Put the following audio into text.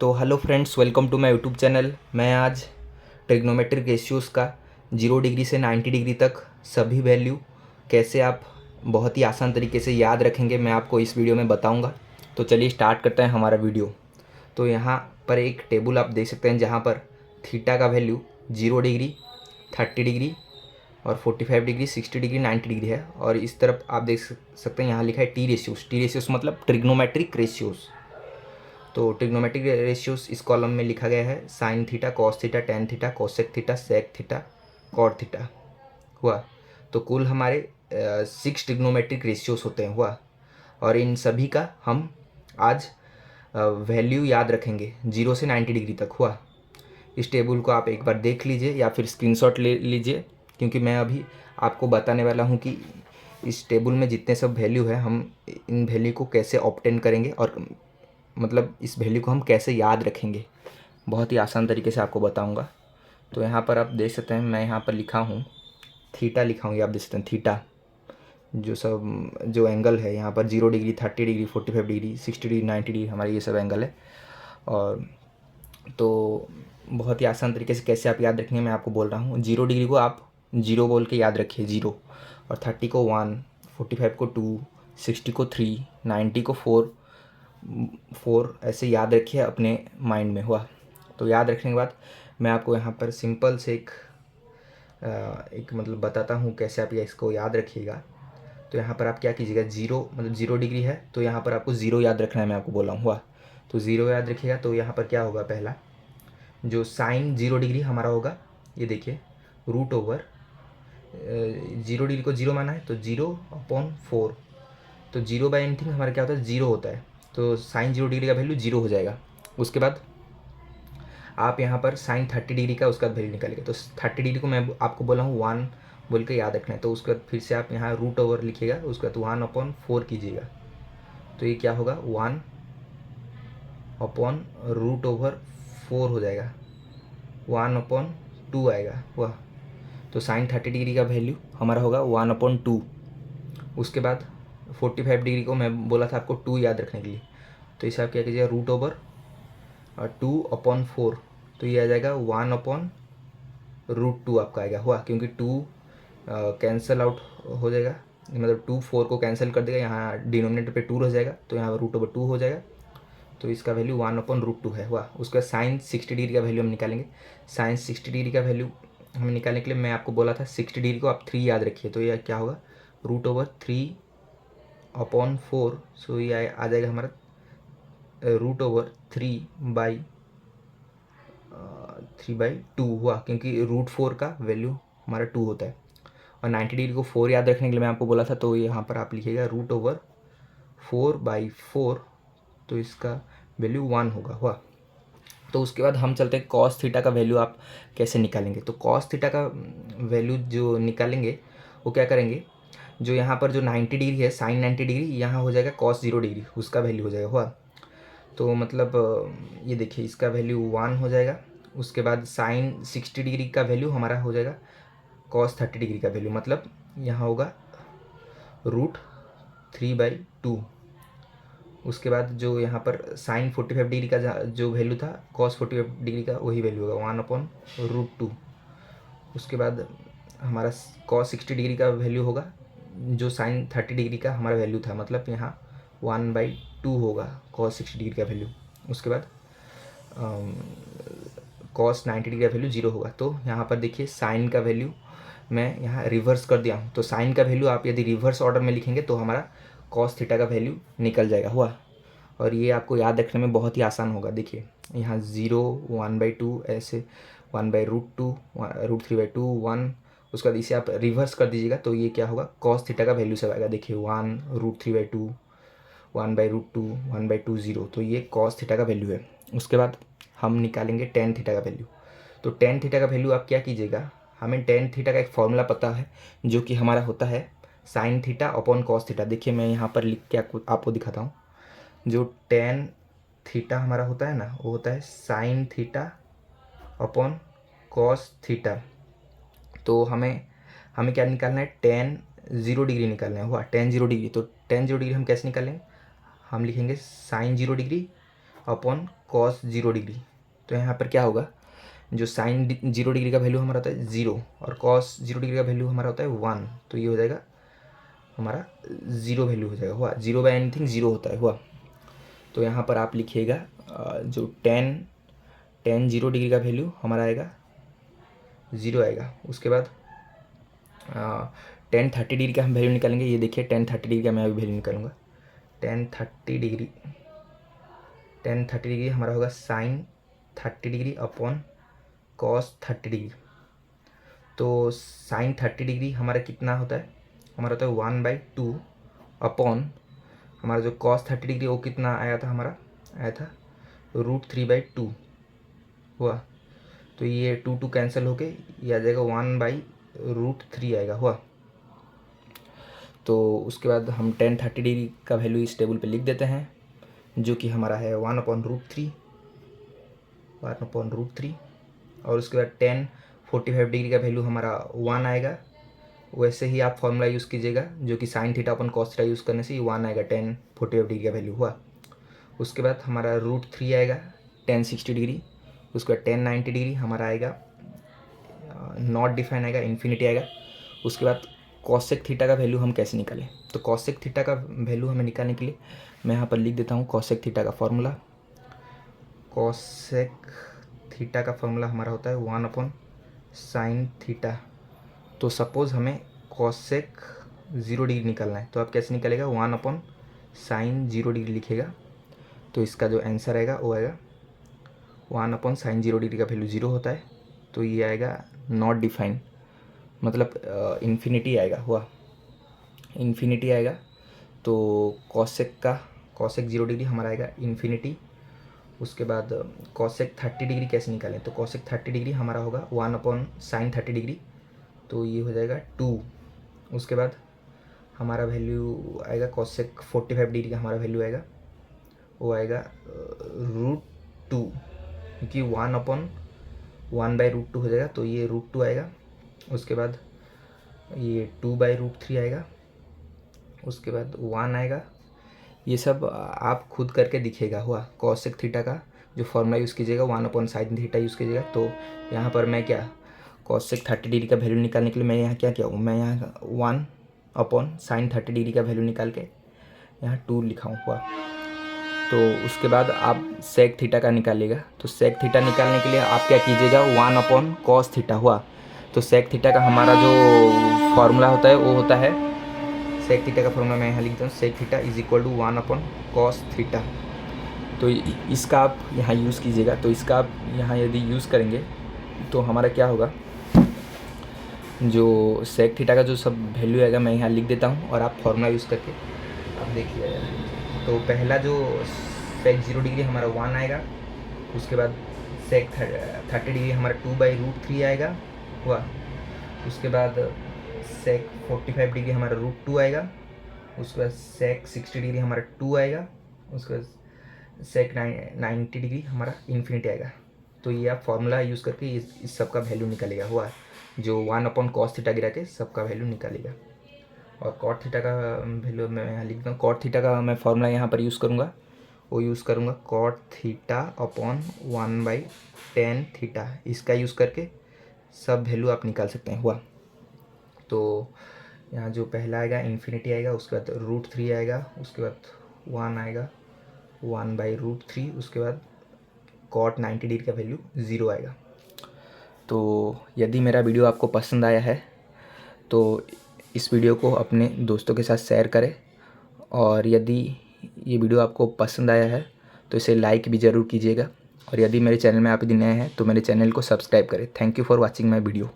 तो hello friends, welcome to my YouTube channel. मैं आज ट्रिग्नोमेट्रिक रेशियोज़ का 0 डिग्री से 90 डिग्री तक सभी वैल्यू कैसे आप बहुत ही आसान तरीके से याद रखेंगे, मैं आपको इस वीडियो में बताऊंगा। तो चलिए स्टार्ट करते हैं हमारा वीडियो। तो यहाँ पर एक टेबल आप देख सकते हैं जहाँ पर थीटा का वैल्यू 0 डिग्री, 30 डिग्री और 45 डिग्री, 60 डिग्री, 90 डिग्री है। और इस तरफ आप देख सकते हैं यहाँ लिखा है टी रेशियोज़। टी रेशियोज़ मतलब ट्रिग्नोमेट्रिक रेशियोज़। तो ट्रिग्नोमेट्रिक रेशियोज इस कॉलम में लिखा गया है sine theta, cos theta, tan theta, cosec theta, sec theta, cot theta हुआ। तो कुल हमारे 6 ट्रिग्नोमेट्रिक रेशियोज होते हैं हुआ। और इन सभी का हम आज वैल्यू याद रखेंगे 0 से 90 डिग्री तक हुआ। इस टेबल को आप एक बार देख लीजिए या फिर स्क्रीनशॉट ले लीजिए, क्योंकि मैं अभी आपको बताने वाला हूँ कि इस टेबल में जितने सब वैल्यू है हम इन वैल्यू को कैसे ऑब्टेन करेंगे और मतलब इस वैल्यू को हम कैसे याद रखेंगे। बहुत ही आसान तरीके से आपको बताऊंगा। तो यहाँ पर आप देख सकते हैं मैं यहाँ पर लिखा हूँ थीटा, लिखा हूँ, ये आप देख सकते हैं थीटा। जो एंगल है यहाँ पर 0 degree, 30 degree, 45 degree, 60 degree, 90 degree, हमारे ये सब एंगल है। और तो बहुत ही आसान तरीके से कैसे आप याद रखेंगे मैं आपको बोल रहा हूँ। 0 डिग्री को आप 0 बोल के याद रखिए, 0। और 30 को 1, 45 को 2, 60 को 3, 90 को 4 ऐसे याद रखिए अपने माइंड में हुआ। तो याद रखने के बाद मैं आपको यहाँ पर सिंपल से एक मतलब बताता हूँ कैसे आप ये इसको याद रखिएगा। तो यहाँ पर आप क्या कीजिएगा, 0 डिग्री है तो यहाँ पर आपको 0 याद रखना है, मैं आपको बोला हूँ हुआ। तो 0 याद रखिएगा। तो यहाँ पर क्या होगा, पहला जो साइन 0 डिग्री हमारा होगा, ये देखिए रूट ओवर 0 डिग्री को 0 माना है तो 0/4। तो 0/एनीथिंग हमारा क्या होता है, 0 होता है। तो साइन 0 डिग्री का वैल्यू 0 हो जाएगा। उसके बाद आप यहाँ पर साइन 30 डिग्री का उसका वैल्यू निकालेंगे। तो 30 डिग्री को मैं आपको बोला हूँ 1 बोल के याद रखना है। तो उसके बाद फिर से आप यहाँ रूट ओवर लिखिएगा, उसके बाद 1/4 कीजिएगा। तो ये क्या होगा, 1/√4 हो जाएगा, 1/2 आएगा वह। तो साइन 30 डिग्री का वैल्यू हमारा होगा 1/2। उसके बाद 45 डिग्री को मैं बोला था आपको 2 याद रखने के लिए। तो इसे आप क्या कीजिएगा, रूट ओवर 2/4। तो ये आ जाएगा 1/√2 आपका आएगा हुआ, क्योंकि 2 कैंसिल आउट हो जाएगा, मतलब 2 4 को कैंसिल कर देगा, यहाँ डिनोमिनेटर पे 2 रह जाएगा तो यहाँ रूट ओवर 2 हो जाएगा। तो इसका वैल्यू 1/√2 है हुआ। उसके बाद साइन 60 डिग्री का वैल्यू हम निकालेंगे। साइन 60 डिग्री का वैल्यू हम निकालने के लिए मैं आपको बोला था 60 डिग्री को आप 3 याद रखिए। तो ये क्या होगा, रूट ओवर 3/4। सो ये आ जाएगा हमारा रूट ओवर 3/2 हुआ, क्योंकि √4 का वैल्यू हमारा 2 होता है। और 90 डिग्री को 4 याद रखने के लिए मैं आपको बोला था, तो यहाँ पर आप लिखिएगा रूट ओवर 4/4। तो इसका वैल्यू 1 होगा हुआ। तो उसके बाद हम चलते हैं कॉस थीटा का वैल्यू आप कैसे निकालेंगे। तो कॉस थीटा का वैल्यू जो निकालेंगे वो क्या करेंगे, जो यहाँ पर जो 90 डिग्री है, साइन 90 डिग्री, यहाँ हो जाएगा कॉस 0 डिग्री, उसका वैल्यू हो जाएगा हुआ। तो मतलब ये देखिए इसका वैल्यू 1 हो जाएगा। उसके बाद साइन 60 डिग्री का वैल्यू हमारा हो जाएगा कॉस 30 डिग्री का वैल्यू, मतलब यहाँ होगा √3/2। उसके बाद जो यहाँ पर साइन 45 डिग्री का जो वैल्यू था कॉस 45 डिग्री का, वही वैल्यू होगा 1/√2। उसके बाद हमारा कॉस 60 डिग्री का वैल्यू होगा जो साइन 30 डिग्री का हमारा वैल्यू था, मतलब यहाँ 1/2 होगा कॉस 60 डिग्री का वैल्यू। उसके बाद कॉस 90 डिग्री का वैल्यू 0 होगा। तो यहाँ पर देखिए साइन का वैल्यू मैं यहाँ रिवर्स कर दिया हूँ। तो साइन का वैल्यू आप यदि रिवर्स ऑर्डर में लिखेंगे तो हमारा कॉस थीटा का वैल्यू निकल जाएगा हुआ। और ये आपको याद रखने में बहुत ही आसान होगा। देखिए यहाँ 0, 1/2 ऐसे, 1/√2, √3/2, 1। उसके बाद इसे आप रिवर्स कर दीजिएगा तो ये क्या होगा, कॉस थीटा का वैल्यू सब आएगा। देखिए 1√3/2, 1/√2, 1/2, 0। तो ये कॉस थीटा का वैल्यू है। उसके बाद हम निकालेंगे टेन थीटा का वैल्यू। तो टेन थीटा का वैल्यू आप क्या कीजिएगा, हमें टेन थीटा का एक फॉर्मूला पता है जो कि हमारा होता है sine theta upon cos theta. देखिए मैं यहाँ पर लिख के आपको दिखाता हूँ। जो टेन थीटा हमारा होता है ना, वो होता है sine theta upon cos theta. तो हमें क्या निकालना है, टेन 0 डिग्री निकालना है हुआ, टेन 0 डिग्री। तो टेन 0 डिग्री हम कैसे निकालेंगे, हम लिखेंगे sine 0 degree upon cos 0 degree. तो यहाँ पर क्या होगा, जो साइन 0 डिग्री का वैल्यू हमारा होता है 0 और कॉस 0 डिग्री का वैल्यू हमारा होता है 1, तो ये हो जाएगा हमारा 0 वैल्यू हो जाएगा। हुआ 0 बाय एनीथिंग 0 होता है। हुआ तो यहाँ पर आप लिखिएगा जो टेन 0 डिग्री का वैल्यू हमारा आएगा 0 आएगा। उसके बाद टेन 30 डिग्री का हम वैल्यू निकालेंगे। ये देखिए टेन 30 डिग्री का मैं अभी वैल्यू निकालूंगा। टेन 30 डिग्री हमारा होगा sine 30 degree upon cos 30 degree. तो साइन 30 डिग्री हमारा कितना होता है, हमारा होता है 1/2 अपॉन हमारा जो कॉस 30 डिग्री वो कितना आया था, हमारा आया था √3/2। हुआ तो ये 2 कैंसिल होके ये आ जाएगा 1/√3 आएगा। हुआ तो उसके बाद हम टेन 30 डिग्री का वैल्यू इस टेबल पे लिख देते हैं, जो कि हमारा है 1/√3 और उसके बाद टेन 45 डिग्री का वैल्यू हमारा 1 आएगा। वैसे ही आप फॉर्मूला यूज़ कीजिएगा, जो कि साइन थीटा अपन कॉस थीटा यूज़ करने से ये 1 आएगा टेन 45 डिग्री का वैल्यू। हुआ उसके बाद हमारा √3 आएगा टेन 60 डिग्री। उसके बाद टेन 90 डिग्री हमारा आएगा नॉट डिफाइन आएगा, इन्फिनिटी आएगा। उसके बाद कॉसेक थीटा का वैल्यू हम कैसे निकालें, तो कॉसेक थीटा का वैल्यू हमें निकालने के लिए मैं यहाँ पर लिख देता हूँ कॉसेक थीटा का फॉर्मूला। कॉसेक थीटा का फॉर्मूला हमारा होता है 1/sin थीटा। तो सपोज़ हमें कॉसेक 0 डिग्री निकालना है, तो आप कैसे निकालेगा, 1/sin 0 डिग्री लिखेगा। तो इसका जो आंसर आएगा वो आएगा 1/sin 0 डिग्री का वैल्यू 0 होता है, तो ये आएगा नॉट डिफाइन, मतलब इन्फिनिटी आएगा। हुआ इन्फिनिटी आएगा। तो कॉसेक 0 डिग्री हमारा आएगा इन्फिनिटी। उसके बाद कॉसेक 30 डिग्री कैसे निकालें, तो कॉसेक 30 डिग्री हमारा होगा 1/sin 30 डिग्री, तो ये हो जाएगा 2। उसके बाद हमारा वैल्यू आएगा कॉसेक 45 डिग्री का हमारा वैल्यू आएगा, वो आएगा √2, क्योंकि 1/1/√2 हो जाएगा, तो ये √2 आएगा। उसके बाद ये 2/√3 आएगा। उसके बाद 1 आएगा। ये सब आप खुद करके दिखेगा। हुआ कॉसेक थीटा का जो फॉर्मूला यूज़ कीजिएगा 1/sin थीटा यूज़ कीजिएगा। तो यहाँ पर मैं क्या कॉसेक 30 डिग्री का वैल्यू निकालने के लिए मैं यहाँ क्या किया हूँ, मैं यहाँ 1/sin 30 डिग्री का वैल्यू निकाल के यहाँ 2 लिखा हूँ। हुआ तो उसके बाद आप सेक थीटा का निकालिएगा। तो सेक थीटा निकालने के लिए आप क्या कीजिएगा, 1/cos थीटा। हुआ तो सेक थीटा का हमारा जो फॉर्मूला होता है वो होता है, सेक थीटा का फॉर्मूला मैं यहाँ लिखता हूँ, sec theta is equal to 1/cos theta. तो इसका आप यहाँ यूज़ कीजिएगा। तो इसका आप यहाँ यदि यूज़ करेंगे तो हमारा क्या होगा, जो सेक थीटा का जो सब वैल्यू आएगा मैं यहाँ लिख देता हूँ और आप फॉर्मूला यूज़ करके आप देखिए। तो पहला जो सेक 0 डिग्री हमारा 1 आएगा। उसके बाद सेक 30 डिग्री हमारा 2/√3 आएगा। हुआ उसके बाद सेक 45 डिग्री हमारा √2 आएगा। उसके बाद सेक 60 डिग्री हमारा 2 आएगा। उसके बाद सेक 90 डिग्री हमारा इन्फिनिटी आएगा। तो ये आप फॉर्मूला यूज़ करके इस सब का वैल्यू निकालेगा। हुआ जो 1/cos थीटा गिरा के सबका वैल्यू निकालेगा। और कॉट थीटा का वैल्यू मैं यहाँ लिख दूँ। कॉट थीटा का मैं फॉर्मूला यहाँ पर यूज़ करूँगा, वो यूज़ करूँगा cot theta upon 1/tan theta. इसका यूज़ करके सब वैल्यू आप निकाल सकते हैं। हुआ तो यहाँ जो पहला आएगा इन्फिनिटी आएगा। उसके बाद √3 आएगा। उसके बाद 1 आएगा 1/√3। उसके बाद कॉट 90 डिग्री का वैल्यू 0 आएगा। तो यदि मेरा वीडियो आपको पसंद आया है तो इस वीडियो को अपने दोस्तों के साथ शेयर करें, और यदि ये वीडियो आपको पसंद आया है तो इसे लाइक भी ज़रूर कीजिएगा, और यदि मेरे चैनल में आप यदि नए हैं तो मेरे चैनल को सब्सक्राइब करें। Thank you for watching my video.